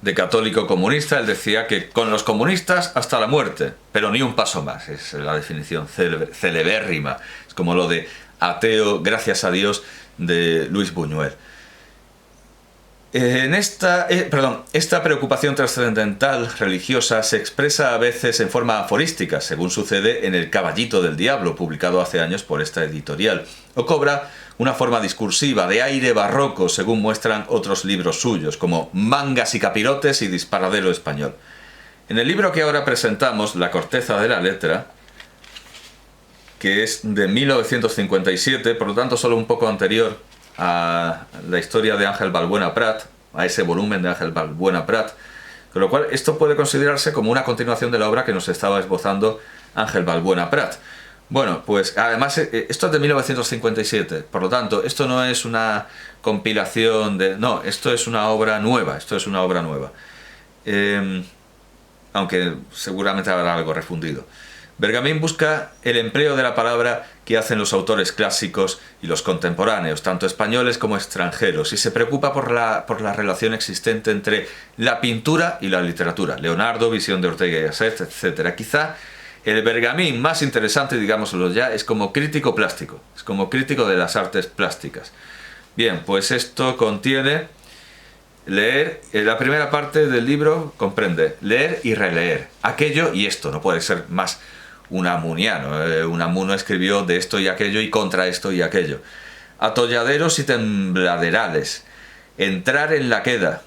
de católico comunista, él decía que con los comunistas hasta la muerte, pero ni un paso más. Es la definición celebérrima. Es como lo de ateo, gracias a Dios, de Luis Buñuel. Esta preocupación trascendental religiosa se expresa a veces en forma aforística, según sucede en El Caballito del Diablo, publicado hace años por esta editorial, o cobra una forma discursiva de aire barroco, según muestran otros libros suyos, como Mangas y capirotes y Disparadero español. En el libro que ahora presentamos, La corteza de la letra, que es de 1957, por lo tanto solo un poco anterior a la historia de Ángel Valbuena Prat, a ese volumen de Ángel Valbuena Prat, con lo cual esto puede considerarse como una continuación de la obra que nos estaba esbozando Ángel Valbuena Prat. Bueno, pues además esto es de 1957, por lo tanto esto no es una compilación de... No, esto es una obra nueva, aunque seguramente habrá algo refundido. Bergamín busca el empleo de la palabra que hacen los autores clásicos y los contemporáneos, tanto españoles como extranjeros, y se preocupa por la relación existente entre la pintura y la literatura. Leonardo, Visión de Ortega y Gasset, etc. Quizá el Bergamín más interesante, digámoslo ya, es como crítico plástico, es como crítico de las artes plásticas. Bien, pues esto contiene... Leer, la primera parte del libro comprende leer y releer, aquello y esto, no puede ser más unamuniano. Unamuno escribió de esto y aquello y contra esto y aquello. Atolladeros y tembladerales, entrar en la queda,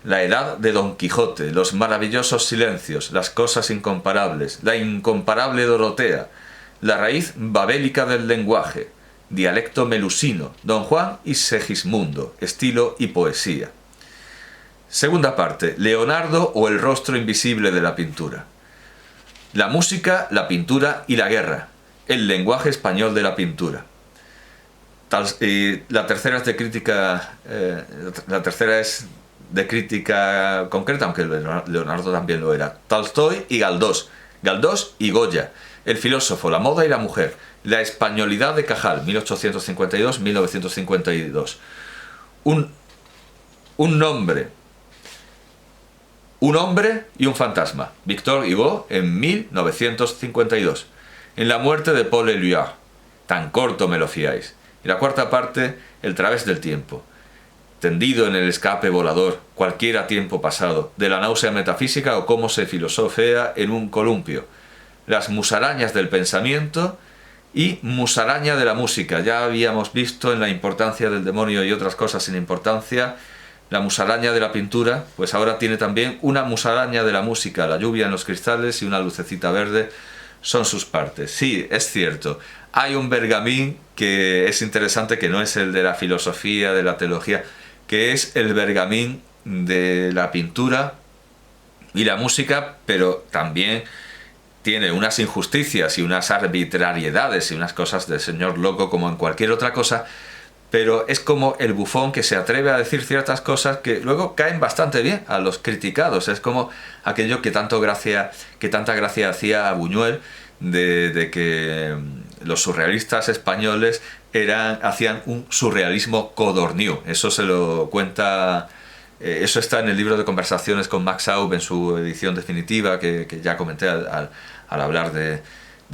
la edad de Don Quijote, los maravillosos silencios, las cosas incomparables, la incomparable Dorotea, la raíz babélica del lenguaje, dialecto melusino, Don Juan y Segismundo, estilo y poesía. Segunda parte, Leonardo o el rostro invisible de la pintura. La música, la pintura y la guerra, el lenguaje español de la pintura. La tercera es de crítica concreta, aunque Leonardo también lo era. Tolstói y Galdós, Galdós y Goya, el filósofo, la moda y la mujer, la españolidad de Cajal, 1852-1952. Un hombre y un fantasma, Victor Hugo, en 1952. En la muerte de Paul Éluard, tan corto me lo fiáis. Y la cuarta parte, El través del tiempo. Tendido en el escape volador, cualquiera tiempo pasado, de la náusea metafísica o cómo se filosofea en un columpio. Las musarañas del pensamiento y musaraña de la música. Ya habíamos visto en la importancia del demonio y otras cosas sin importancia. La musaraña de la pintura, pues ahora tiene también una musaraña de la música, la lluvia en los cristales y una lucecita verde son sus partes. Sí, es cierto, hay un Bergamín que es interesante, que no es el de la filosofía, de la teología, que es el Bergamín de la pintura y la música, pero también tiene unas injusticias y unas arbitrariedades y unas cosas de señor loco como en cualquier otra cosa. Pero es como el bufón que se atreve a decir ciertas cosas que luego caen bastante bien a los criticados. Es como aquello que tanta gracia hacía a Buñuel de que los surrealistas españoles hacían un surrealismo codorniu. Eso se lo cuenta... Eso está en el libro de conversaciones con Max Aub en su edición definitiva, que ya comenté al hablar de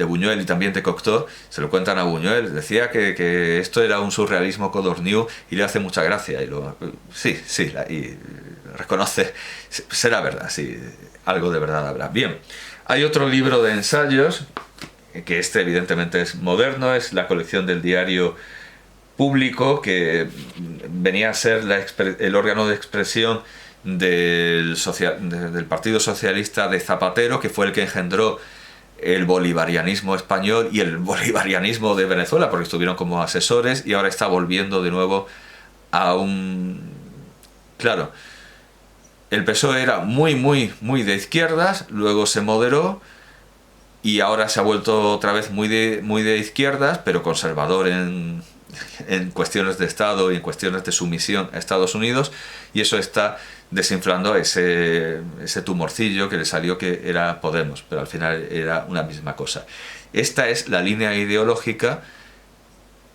Buñuel y también de Cocteau. Se lo cuentan a Buñuel, decía que esto era un surrealismo codorniu y le hace mucha gracia y y reconoce, será verdad, sí, algo de verdad habrá. Bien, hay otro libro de ensayos, que este evidentemente es moderno, es la colección del Diario Público, que venía a ser el órgano de expresión del Partido Socialista de Zapatero, que fue el que engendró el bolivarianismo español y el bolivarianismo de Venezuela, porque estuvieron como asesores, y ahora está volviendo de nuevo a un... Claro, el PSOE era muy de izquierdas, luego se moderó y ahora se ha vuelto otra vez muy de izquierdas, pero conservador en cuestiones de Estado y en cuestiones de sumisión a Estados Unidos, y eso está desinflando ese tumorcillo que le salió, que era Podemos, pero al final era una misma cosa. Esta es la línea ideológica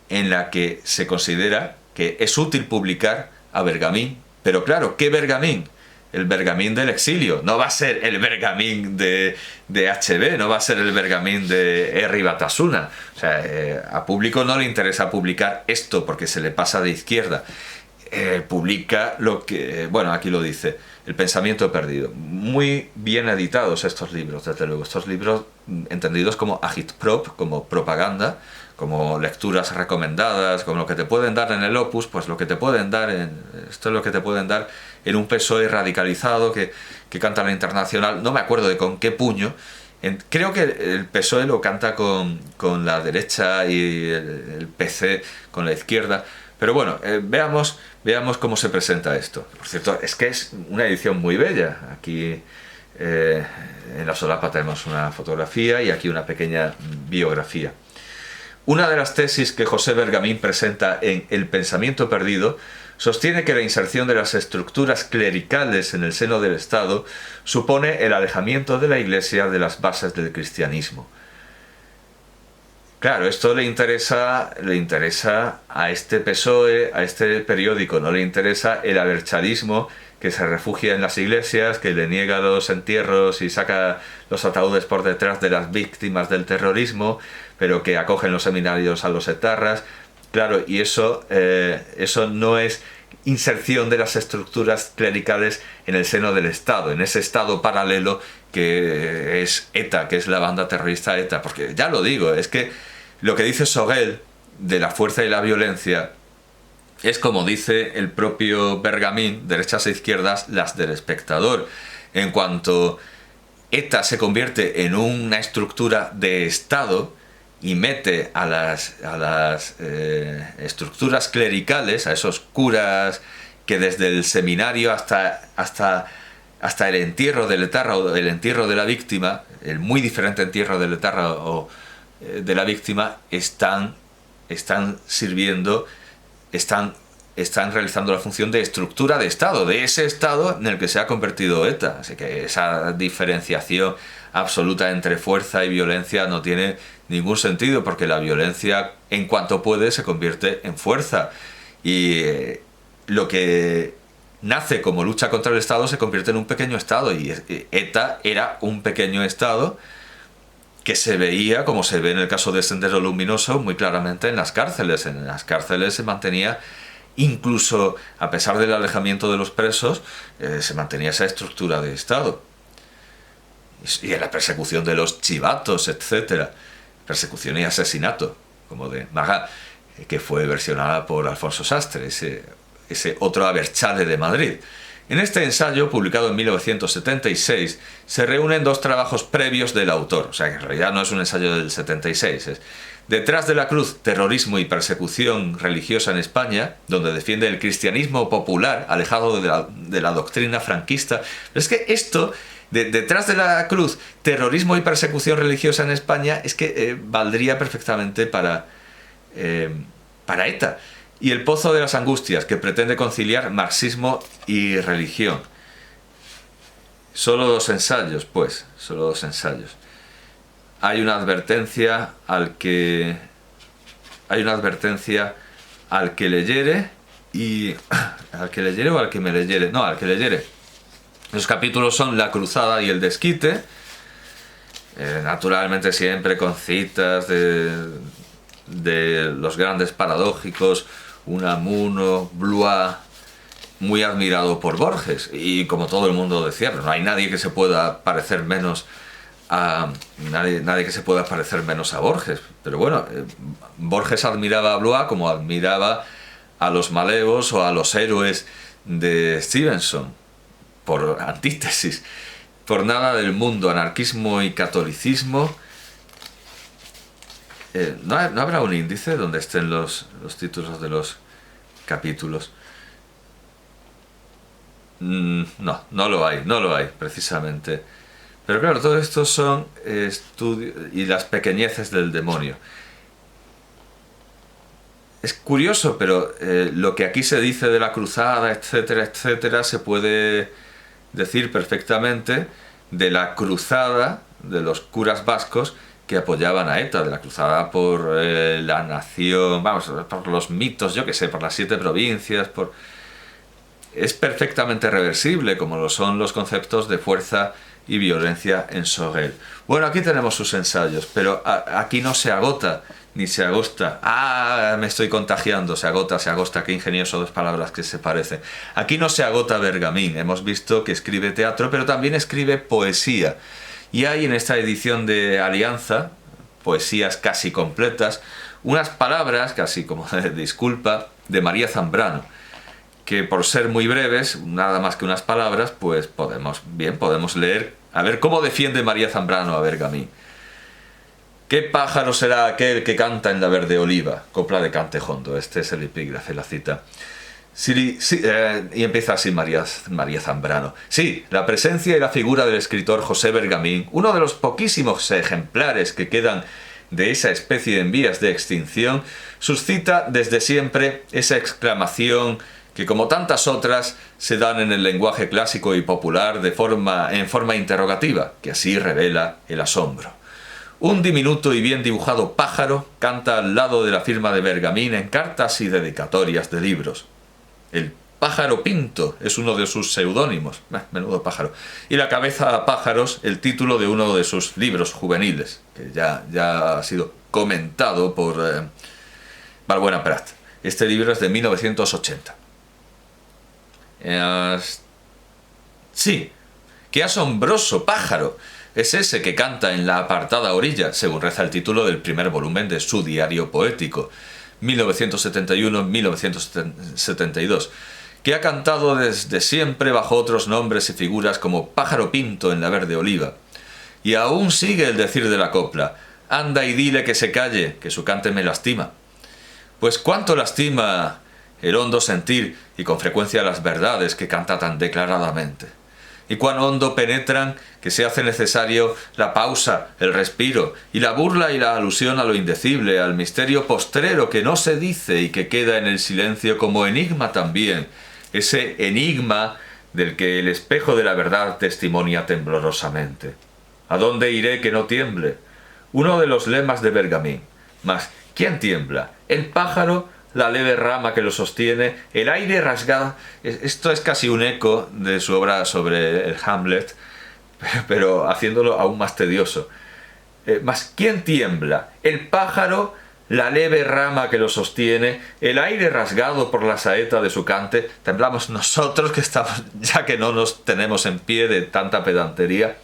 en la que se considera que es útil publicar a Bergamín, pero claro, ¿qué Bergamín? el Bergamín del exilio, no va a ser el Bergamín de HB, no va a ser el Bergamín de R. Batasuna. O sea, a público no le interesa publicar esto porque se le pasa de izquierda. Publica lo que, bueno, aquí lo dice, El pensamiento perdido. Muy bien editados estos libros, desde luego. Estos libros entendidos como agitprop, como propaganda, como lecturas recomendadas, como lo que te pueden dar en el Opus, pues lo que te pueden dar esto es lo que te pueden dar en un PSOE radicalizado que canta la Internacional, no me acuerdo de con qué puño. Creo que el PSOE lo canta con la derecha y el PC con la izquierda. Pero bueno, veamos cómo se presenta esto. Por cierto, es que es una edición muy bella. Aquí en la solapa tenemos una fotografía y aquí una pequeña biografía. Una de las tesis que José Bergamín presenta en El pensamiento perdido sostiene que la inserción de las estructuras clericales en el seno del Estado supone el alejamiento de la Iglesia de las bases del cristianismo. Claro, esto le interesa a este PSOE, a este periódico, no le interesa el abertzalismo que se refugia en las iglesias, que le niega los entierros y saca los ataúdes por detrás de las víctimas del terrorismo, pero que acogen los seminarios a los etarras. Claro, y eso no es inserción de las estructuras clericales en el seno del Estado, en ese Estado paralelo que es ETA, que es la banda terrorista ETA. Porque ya lo digo, es que lo que dice Sorel de la fuerza y la violencia es como dice el propio Bergamín, derechas e izquierdas, las del Espectador. En cuanto ETA se convierte en una estructura de Estado y mete a las estructuras clericales, a esos curas que desde el seminario hasta el entierro del etarra o el entierro de la víctima, el muy diferente entierro del etarra o de la víctima, están sirviendo, están realizando la función de estructura de Estado, de ese Estado en el que se ha convertido ETA. Así que esa diferenciación absoluta entre fuerza y violencia no tiene ningún sentido, porque la violencia, en cuanto puede, se convierte en fuerza. Y lo que nace como lucha contra el Estado se convierte en un pequeño Estado, y ETA era un pequeño Estado que se veía, como se ve en el caso de Sendero Luminoso, muy claramente en las cárceles. En las cárceles se mantenía, incluso a pesar del alejamiento de los presos, se mantenía esa estructura de Estado. Y en la persecución de los chivatos, etcétera, persecución y asesinato, como de Magat, que fue versionada por Alfonso Sastre, ese otro Abertzale de Madrid. En este ensayo, publicado en 1976, se reúnen dos trabajos previos del autor, o sea que en realidad no es un ensayo del 76, es Detrás de la cruz, terrorismo y persecución religiosa en España, donde defiende el cristianismo popular, alejado de la doctrina franquista. Pero es que esto, detrás de la cruz, terrorismo y persecución religiosa en España, es que valdría perfectamente para ETA. Y el pozo de las angustias, que pretende conciliar marxismo y religión. Solo dos ensayos, pues, solo dos ensayos. Hay una advertencia al que leyere y al que leyere o al que me leyere. No, al que leyere. Los capítulos son La cruzada y el desquite, naturalmente siempre con citas de los grandes paradójicos, Unamuno, Blois, muy admirado por Borges, y como todo el mundo decía, no hay nadie que se pueda parecer menos a nadie que se pueda parecer menos a Borges. Pero bueno, Borges admiraba a Blois como admiraba a los malevos o a los héroes de Stevenson, por antítesis. Por nada del mundo, anarquismo y catolicismo. ¿No habrá un índice donde estén los títulos de los capítulos? No lo hay, precisamente. Pero claro, todo esto son estudios y las pequeñeces del demonio. Es curioso, pero lo que aquí se dice de la cruzada, etcétera, etcétera, se puede decir perfectamente de la cruzada de los curas vascos que apoyaban a ETA, de la cruzada por la nación, vamos, por los mitos, yo que sé, por las 7 provincias, por... es perfectamente reversible, como lo son los conceptos de fuerza y violencia en Sorel. Bueno, aquí tenemos sus ensayos, pero aquí no se agota ni se agosta. ¡Ah! Me estoy contagiando. Se agosta. Qué ingenioso, dos palabras que se parecen. Aquí no se agota Bergamín. Hemos visto que escribe teatro, pero también escribe poesía. Y hay en esta edición de Alianza, poesías casi completas, unas palabras, casi como de disculpa, de María Zambrano, que por ser muy breves, nada más que unas palabras, pues podemos leer, a ver cómo defiende María Zambrano a Bergamín. ¿Qué pájaro será aquel que canta en la verde oliva? Copla de Cantejondo, este es el epígrafe, la cita. Y empieza así María Zambrano. Sí, la presencia y la figura del escritor José Bergamín, uno de los poquísimos ejemplares que quedan de esa especie en vías de extinción, suscita desde siempre esa exclamación que, como tantas otras, se dan en el lenguaje clásico y popular en forma interrogativa, que así revela el asombro. Un diminuto y bien dibujado pájaro canta al lado de la firma de Bergamín en cartas y dedicatorias de libros. El pájaro Pinto es uno de sus seudónimos, menudo pájaro. Y la cabeza a pájaros, el título de uno de sus libros juveniles, que ya ha sido comentado por Balbuena Prat. Este libro es de 1980. Sí, qué asombroso pájaro es ese que canta en la apartada orilla, según reza el título del primer volumen de su diario poético, 1971-1972, que ha cantado desde siempre bajo otros nombres y figuras como Pájaro Pinto en la verde oliva. Y aún sigue el decir de la copla: anda y dile que se calle, que su cante me lastima. Pues cuánto lastima el hondo sentir y con frecuencia las verdades que canta tan declaradamente. Y cuán hondo penetran que se hace necesario la pausa, el respiro, y la burla y la alusión a lo indecible, al misterio postrero que no se dice y que queda en el silencio como enigma también, ese enigma del que el espejo de la verdad testimonia temblorosamente. ¿A dónde iré que no tiemble? Uno de los lemas de Bergamín. Mas, ¿quién tiembla? ¿El pájaro? La leve rama que lo sostiene, el aire rasgado. Esto es casi un eco de su obra sobre el Hamlet, pero haciéndolo aún más tedioso. Mas ¿quién tiembla? El pájaro, la leve rama que lo sostiene, el aire rasgado por la saeta de su cante. Temblamos nosotros que estamos, ya que no nos tenemos en pie de tanta pedantería.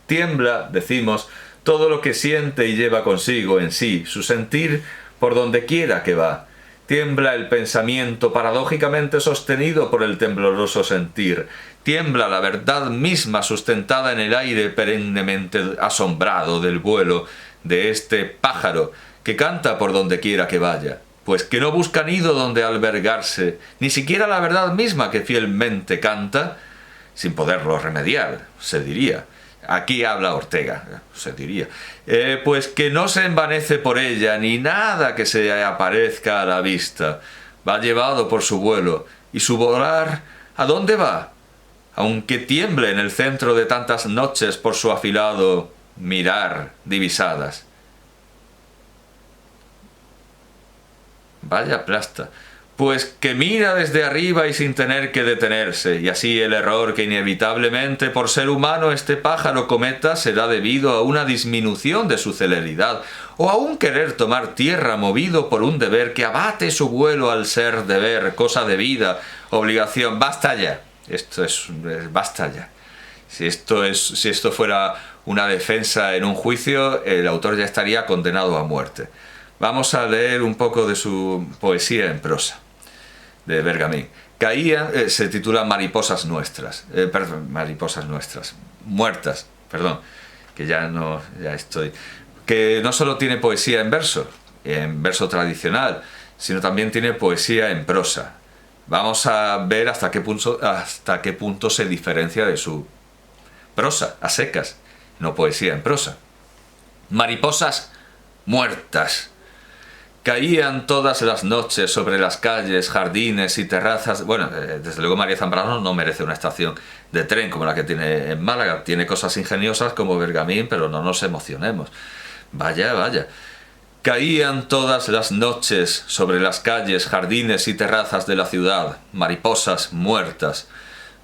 Tiembla, decimos, todo lo que siente y lleva consigo en sí, su sentir por donde quiera que va. Tiembla el pensamiento paradójicamente sostenido por el tembloroso sentir. Tiembla la verdad misma sustentada en el aire perennemente asombrado del vuelo de este pájaro que canta por donde quiera que vaya, pues que no busca nido donde albergarse, ni siquiera la verdad misma que fielmente canta, sin poderlo remediar, se diría. Aquí habla Ortega, se diría. Pues que no se envanece por ella, ni nada que se aparezca a la vista. Va llevado por su vuelo. ¿Y su volar a dónde va? Aunque tiemble en el centro de tantas noches por su afilado mirar divisadas. Vaya plasta. Pues que mira desde arriba y sin tener que detenerse, y así el error que inevitablemente por ser humano este pájaro cometa será debido a una disminución de su celeridad, o a un querer tomar tierra movido por un deber que abate su vuelo al ser deber, cosa de vida, obligación. Basta ya. Basta ya. Si esto fuera una defensa en un juicio, el autor ya estaría condenado a muerte. Vamos a leer un poco de su poesía en prosa, de Bergamín. Se titula Mariposas Nuestras. Muertas, perdón, que ya estoy. Que no solo tiene poesía en verso tradicional, sino también tiene poesía en prosa. Vamos a ver hasta qué punto se diferencia de su prosa, a secas, no poesía en prosa. Mariposas muertas. Caían todas las noches sobre las calles, jardines y terrazas. Bueno, desde luego María Zambrano no merece una estación de tren como la que tiene en Málaga. Tiene cosas ingeniosas como Bergamín, pero no nos emocionemos. Vaya. Caían todas las noches sobre las calles, jardines y terrazas de la ciudad, mariposas muertas.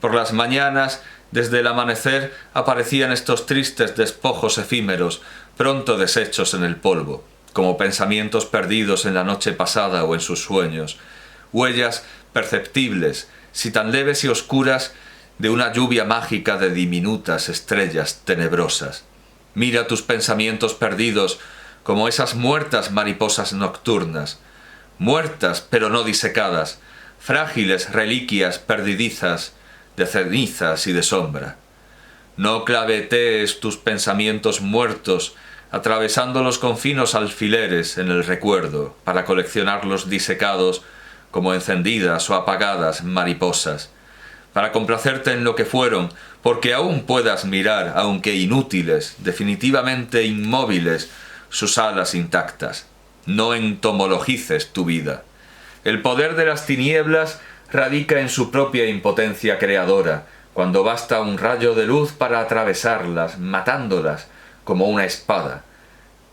Por las mañanas, desde el amanecer, aparecían estos tristes despojos efímeros, pronto deshechos en el polvo, como pensamientos perdidos en la noche pasada o en sus sueños, huellas perceptibles, si tan leves y oscuras, de una lluvia mágica de diminutas estrellas tenebrosas. Mira tus pensamientos perdidos como esas muertas mariposas nocturnas, muertas pero no disecadas, frágiles reliquias perdidizas de cenizas y de sombra. No clavetees tus pensamientos muertos, atravesándolos con finos alfileres en el recuerdo, para coleccionarlos disecados como encendidas o apagadas mariposas, para complacerte en lo que fueron, porque aún puedas mirar, aunque inútiles, definitivamente inmóviles, sus alas intactas. No entomologices tu vida. El poder de las tinieblas radica en su propia impotencia creadora, cuando basta un rayo de luz para atravesarlas, matándolas como una espada.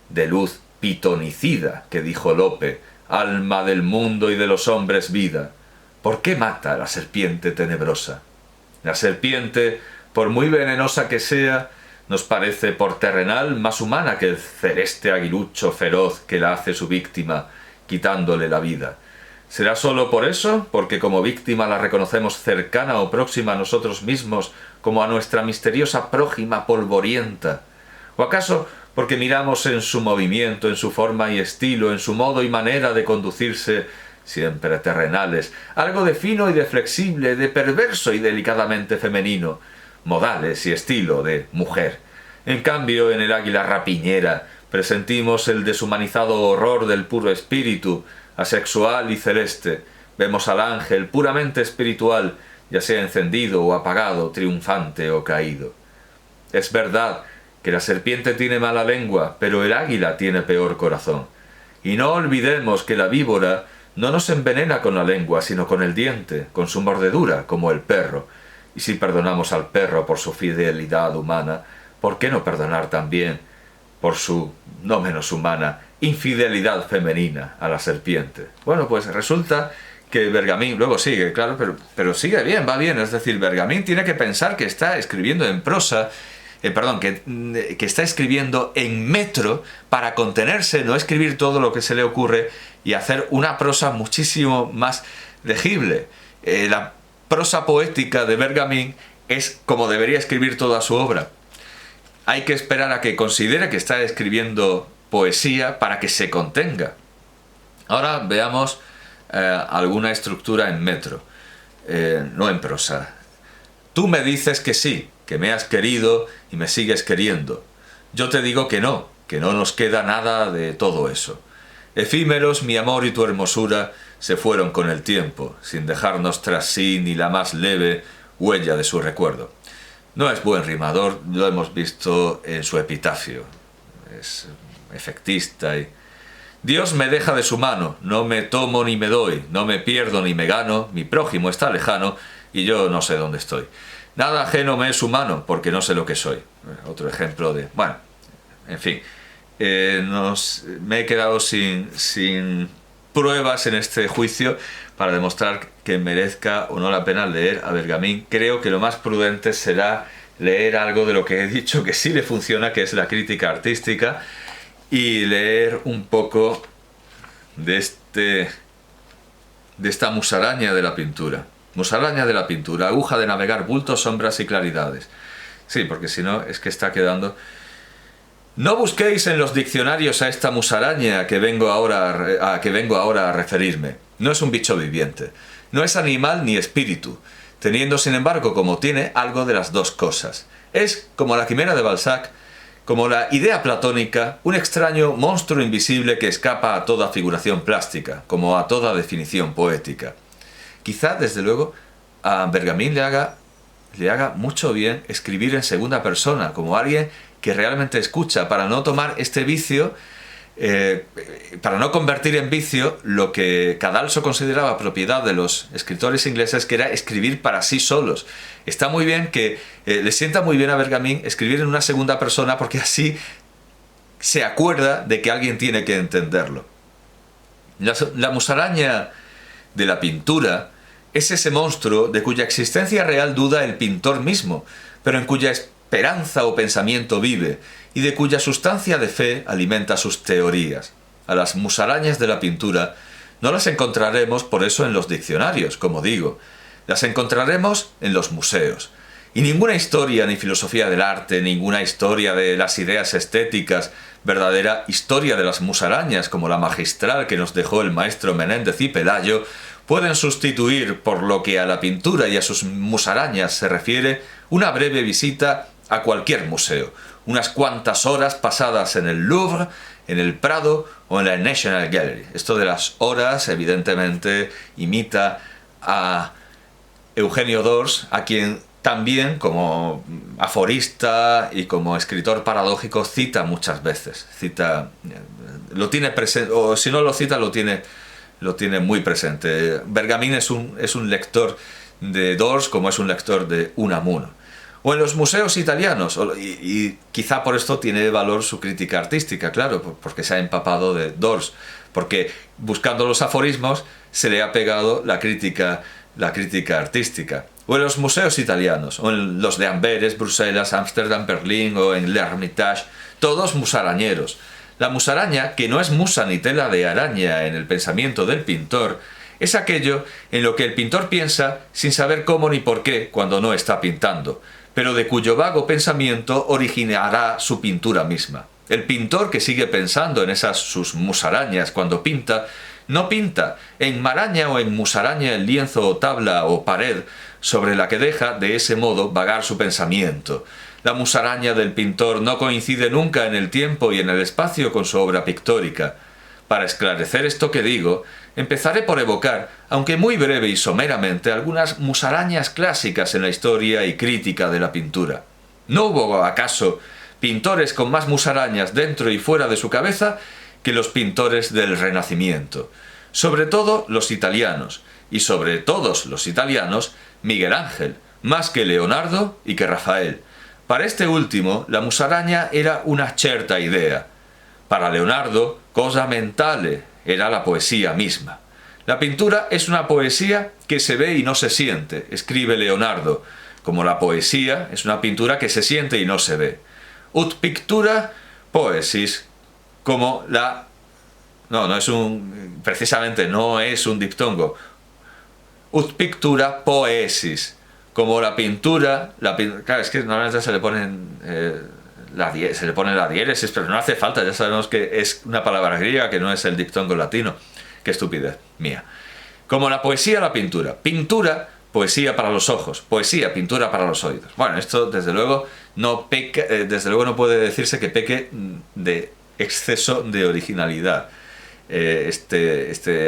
De luz pitonicida, que dijo Lope, alma del mundo y de los hombres vida. ¿Por qué mata a la serpiente tenebrosa? La serpiente, por muy venenosa que sea, nos parece por terrenal más humana que el celeste aguilucho feroz que la hace su víctima, quitándole la vida. ¿Será sólo por eso? ¿Porque como víctima la reconocemos cercana o próxima a nosotros mismos, como a nuestra misteriosa prójima polvorienta? ¿O acaso porque miramos en su movimiento, en su forma y estilo, en su modo y manera de conducirse, siempre terrenales, algo de fino y de flexible, de perverso y delicadamente femenino, modales y estilo de mujer? En cambio, en el águila rapiñera presentimos el deshumanizado horror del puro espíritu, asexual y celeste. Vemos al ángel puramente espiritual, ya sea encendido o apagado, triunfante o caído. Es verdad que la serpiente tiene mala lengua, pero el águila tiene peor corazón. Y no olvidemos que la víbora no nos envenena con la lengua, sino con el diente, con su mordedura, como el perro. Y si perdonamos al perro por su fidelidad humana, ¿por qué no perdonar también por su, no menos humana, infidelidad femenina a la serpiente? Bueno, pues resulta que Bergamín, luego sigue, claro, pero sigue bien, va bien. Es decir, Bergamín tiene que pensar que está escribiendo en prosa, que está escribiendo en metro para contenerse, no escribir todo lo que se le ocurre y hacer una prosa muchísimo más legible. La prosa poética de Bergamín es como debería escribir toda su obra. Hay que esperar a que considere que está escribiendo poesía para que se contenga. Ahora veamos alguna estructura en metro, no en prosa. Tú me dices que sí, que me has querido y me sigues queriendo. Yo te digo que no nos queda nada de todo eso. Efímeros mi amor y tu hermosura se fueron con el tiempo, sin dejarnos tras sí ni la más leve huella de su recuerdo. No es buen rimador, lo hemos visto en su epitafio. Es efectista y... Dios me deja de su mano, no me tomo ni me doy, no me pierdo ni me gano, mi prójimo está lejano y yo no sé dónde estoy. Nada ajeno me es humano, porque no sé lo que soy. Otro ejemplo de... Bueno, en fin. Me he quedado sin pruebas en este juicio para demostrar que merezca o no la pena leer a Bergamín. Creo que lo más prudente será leer algo de lo que he dicho que sí le funciona, que es la crítica artística, y leer un poco de esta musaraña de la pintura. Musaraña de la pintura, aguja de navegar bultos, sombras y claridades. Sí, porque si no es que está quedando... No busquéis en los diccionarios a esta musaraña a que vengo ahora a referirme. No es un bicho viviente. No es animal ni espíritu, teniendo sin embargo, como tiene, algo de las dos cosas. Es, como la quimera de Balzac, como la idea platónica, un extraño monstruo invisible que escapa a toda figuración plástica, como a toda definición poética. Quizá, desde luego, a Bergamín le haga mucho bien escribir en segunda persona, como alguien que realmente escucha, para no tomar este vicio, para no convertir en vicio lo que Cadalso consideraba propiedad de los escritores ingleses, que era escribir para sí solos. Está muy bien que le sienta muy bien a Bergamín escribir en una segunda persona, porque así se acuerda de que alguien tiene que entenderlo. La musaraña de la pintura es ese monstruo de cuya existencia real duda el pintor mismo, pero en cuya esperanza o pensamiento vive, y de cuya sustancia de fe alimenta sus teorías. A las musarañas de la pintura no las encontraremos por eso en los diccionarios, como digo, las encontraremos en los museos. Y ninguna historia ni filosofía del arte, ninguna historia de las ideas estéticas, verdadera historia de las musarañas como la magistral que nos dejó el maestro Menéndez y Pelayo, pueden sustituir, por lo que a la pintura y a sus musarañas se refiere, una breve visita a cualquier museo, unas cuantas horas pasadas en el Louvre, en el Prado o en la National Gallery. Esto de las horas, evidentemente, imita a Eugenio d'Ors, a quien también, como aforista y como escritor paradójico, cita muchas veces. Lo tiene presente, o si no lo cita, lo tiene muy presente. Bergamín es un lector de d'Ors como es un lector de Unamuno. O en los museos italianos, y quizá por esto tiene valor su crítica artística, claro, porque se ha empapado de d'Ors, porque buscando los aforismos se le ha pegado la crítica artística. O en los museos italianos, o en los de Amberes, Bruselas, Ámsterdam, Berlín, o en l'Hermitage, todos musarañeros. La musaraña, que no es musa ni tela de araña en el pensamiento del pintor, es aquello en lo que el pintor piensa sin saber cómo ni por qué cuando no está pintando, pero de cuyo vago pensamiento originará su pintura misma. El pintor que sigue pensando en esas sus musarañas cuando pinta, no pinta, enmaraña o enmusaraña el lienzo o tabla o pared sobre la que deja de ese modo vagar su pensamiento. La musaraña del pintor no coincide nunca en el tiempo y en el espacio con su obra pictórica. Para esclarecer esto que digo, empezaré por evocar, aunque muy breve y someramente, algunas musarañas clásicas en la historia y crítica de la pintura. ¿No hubo, acaso, pintores con más musarañas dentro y fuera de su cabeza que los pintores del Renacimiento? Sobre todo los italianos, y sobre todos los italianos, Miguel Ángel, más que Leonardo y que Rafael. Para este último, la musaraña era una certa idea. Para Leonardo, cosa mentale, era la poesía misma. La pintura es una poesía que se ve y no se siente, escribe Leonardo, como la poesía es una pintura que se siente y no se ve. Ut pictura poesis, como la... precisamente no es un diptongo. Ut pictura poesis, como la pintura... Claro, es que normalmente se le ponen... se le pone la diéresis, pero no hace falta, ya sabemos que es una palabra griega que no es el diptongo latino. Qué estupidez mía. Como la poesía, la pintura. Pintura, poesía para los ojos. Poesía, pintura para los oídos. Bueno, esto desde luego no peca, desde luego no puede decirse que peque de exceso de originalidad.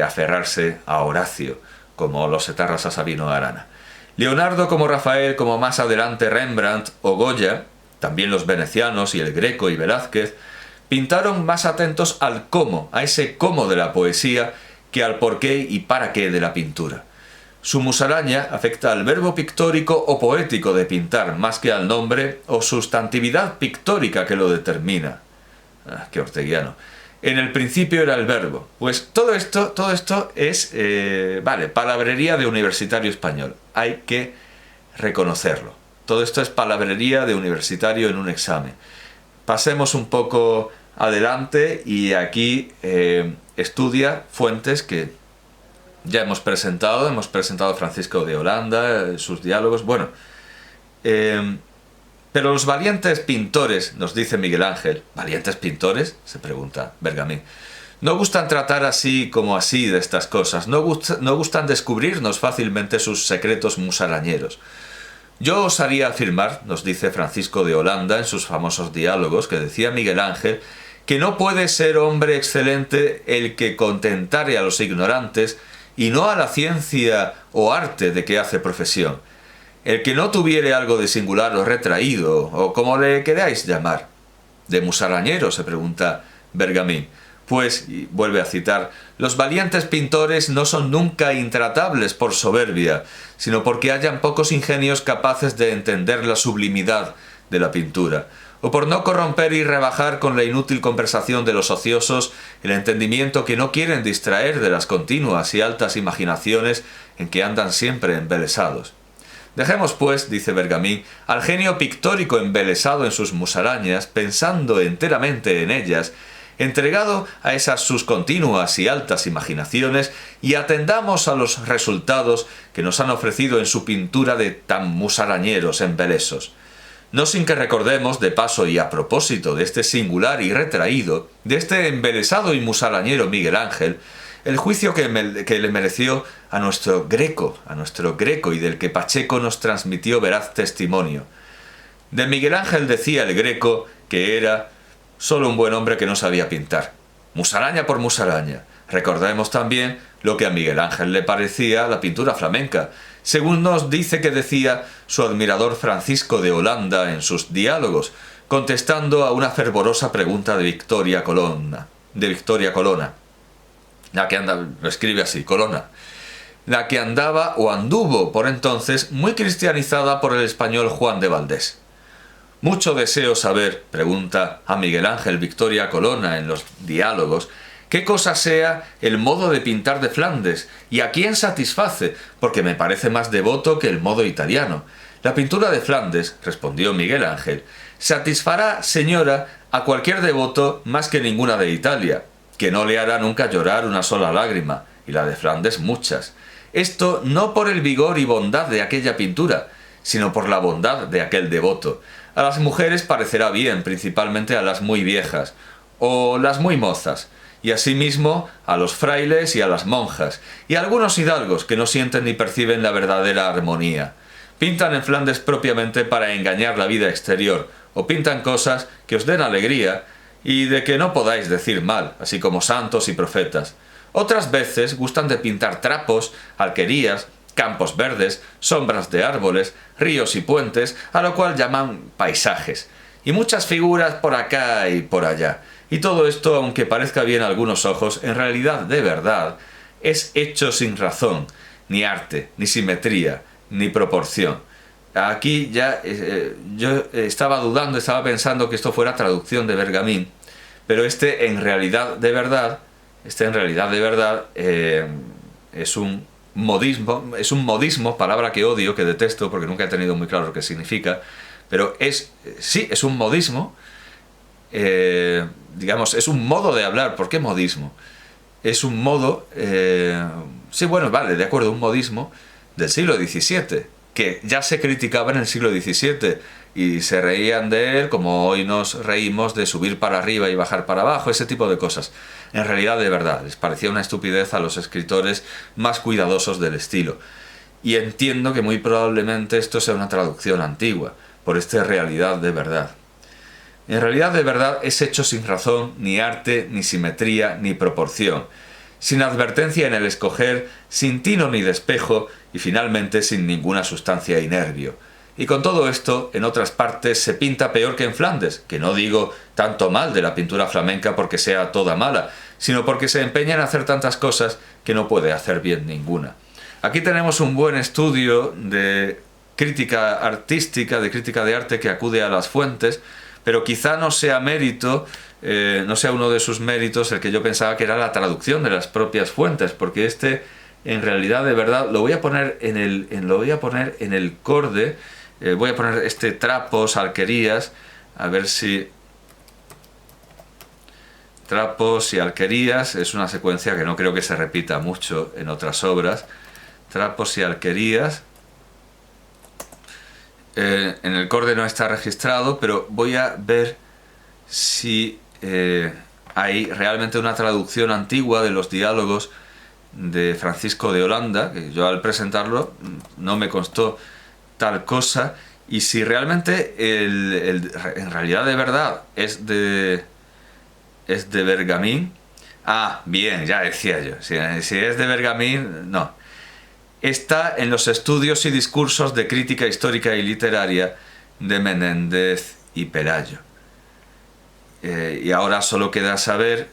Aferrarse a Horacio, como los etarras a Sabino Arana. Leonardo, como Rafael, como más adelante Rembrandt o Goya, también los venecianos y el Greco y Velázquez, pintaron más atentos al cómo, a ese cómo de la poesía, que al porqué y para qué de la pintura. Su musaraña afecta al verbo pictórico o poético de pintar, más que al nombre o sustantividad pictórica que lo determina. Qué orteguiano. En el principio era el verbo. Pues todo esto es, palabrería de universitario español. Hay que reconocerlo. Todo esto es palabrería de universitario en un examen. Pasemos un poco adelante y aquí estudia fuentes que ya hemos presentado a Francisco de Holanda, sus diálogos, bueno. Pero los valientes pintores, nos dice Miguel Ángel, ¿valientes pintores?, se pregunta Bergamín. No gustan tratar así como así de estas cosas, no gustan descubrirnos fácilmente sus secretos musarañeros. Yo osaría afirmar, nos dice Francisco de Holanda en sus famosos diálogos, que decía Miguel Ángel, que no puede ser hombre excelente el que contentare a los ignorantes y no a la ciencia o arte de que hace profesión. El que no tuviere algo de singular o retraído, o como le queráis llamar. ¿De musarañero?, se pregunta Bergamín. Pues, y vuelve a citar, los valientes pintores no son nunca intratables por soberbia, sino porque hayan pocos ingenios capaces de entender la sublimidad de la pintura, o por no corromper y rebajar con la inútil conversación de los ociosos el entendimiento que no quieren distraer de las continuas y altas imaginaciones en que andan siempre embelesados. Dejemos, pues, dice Bergamín, al genio pictórico embelesado en sus musarañas, pensando enteramente en ellas, entregado a esas sus continuas y altas imaginaciones, y atendamos a los resultados que nos han ofrecido en su pintura de tan musarañeros embelesos. No sin que recordemos, de paso y a propósito de este singular y retraído, de este embelesado y musarañero Miguel Ángel, el juicio que le mereció a nuestro Greco, y del que Pacheco nos transmitió veraz testimonio. De Miguel Ángel decía el Greco que era solo un buen hombre que no sabía pintar. Musaraña por musaraña. Recordemos también lo que a Miguel Ángel le parecía la pintura flamenca, según nos dice que decía su admirador Francisco de Holanda en sus diálogos, contestando a una fervorosa pregunta de Victoria Colonna. La que anda, lo escribe así, Colonna. La que andaba o anduvo por entonces muy cristianizada por el español Juan de Valdés. Mucho deseo saber, pregunta a Miguel Ángel Victoria Colonna en los diálogos, qué cosa sea el modo de pintar de Flandes y a quién satisface, porque me parece más devoto que el modo italiano. La pintura de Flandes, respondió Miguel Ángel, satisfará, señora, a cualquier devoto más que ninguna de Italia, que no le hará nunca llorar una sola lágrima, y la de Flandes muchas. Esto no por el vigor y bondad de aquella pintura, sino por la bondad de aquel devoto. A las mujeres parecerá bien, principalmente a las muy viejas, o las muy mozas, y asimismo a los frailes y a las monjas, y a algunos hidalgos que no sienten ni perciben la verdadera armonía. Pintan en Flandes propiamente para engañar la vida exterior, o pintan cosas que os den alegría, y de que no podáis decir mal, así como santos y profetas. Otras veces gustan de pintar trapos, alquerías, campos verdes, sombras de árboles, ríos y puentes, a lo cual llaman paisajes, y muchas figuras por acá y por allá. Y todo esto, aunque parezca bien a algunos ojos, en realidad, de verdad, es hecho sin razón, ni arte, ni simetría, ni proporción. Aquí ya yo estaba dudando, estaba pensando que esto fuera traducción de Bergamín, pero en realidad de verdad es un modismo, palabra que odio, que detesto porque nunca he tenido muy claro lo que significa, pero sí, es un modismo, digamos, es un modo de hablar. ¿Por qué modismo? Es un modo, sí, bueno, vale, de acuerdo, un modismo del siglo XVII, que ya se criticaba en el siglo XVII y se reían de él como hoy nos reímos de subir para arriba y bajar para abajo, ese tipo de cosas. En realidad, de verdad, les parecía una estupidez a los escritores más cuidadosos del estilo. Y entiendo que muy probablemente esto sea una traducción antigua, por esta realidad de verdad. En realidad de verdad es hecho sin razón, ni arte, ni simetría, ni proporción, sin advertencia en el escoger, sin tino ni despejo, y finalmente sin ninguna sustancia y nervio. Y con todo esto, en otras partes se pinta peor que en Flandes, que no digo tanto mal de la pintura flamenca porque sea toda mala, sino porque se empeña en hacer tantas cosas que no puede hacer bien ninguna. Aquí tenemos un buen estudio de crítica artística, de crítica de arte que acude a las fuentes, pero quizá no sea mérito, no sea uno de sus méritos el que yo pensaba que era la traducción de las propias fuentes, porque en realidad de verdad lo voy a poner en el corde. Voy a poner trapos, alquerías, a ver si... Trapos y alquerías es una secuencia que no creo que se repita mucho en otras obras. Trapos y alquerías. En el corde no está registrado, pero voy a ver si hay realmente una traducción antigua de los diálogos de Francisco de Holanda, que yo al presentarlo no me constó tal cosa, y si realmente en realidad de verdad es de Bergamín. Ah, bien, ya decía yo, si es de Bergamín, no. Está en los estudios y discursos de crítica histórica y literaria de Menéndez y Pelayo. Y ahora solo queda saber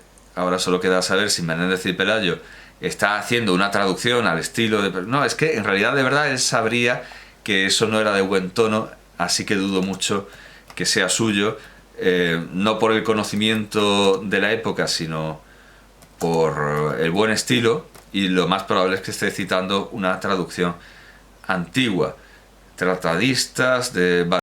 si Menéndez y Pelayo está haciendo una traducción al estilo de... No, es que en realidad de verdad él sabría que eso no era de buen tono, así que dudo mucho que sea suyo, no por el conocimiento de la época, sino por el buen estilo, y lo más probable es que esté citando una traducción antigua. Tratadistas de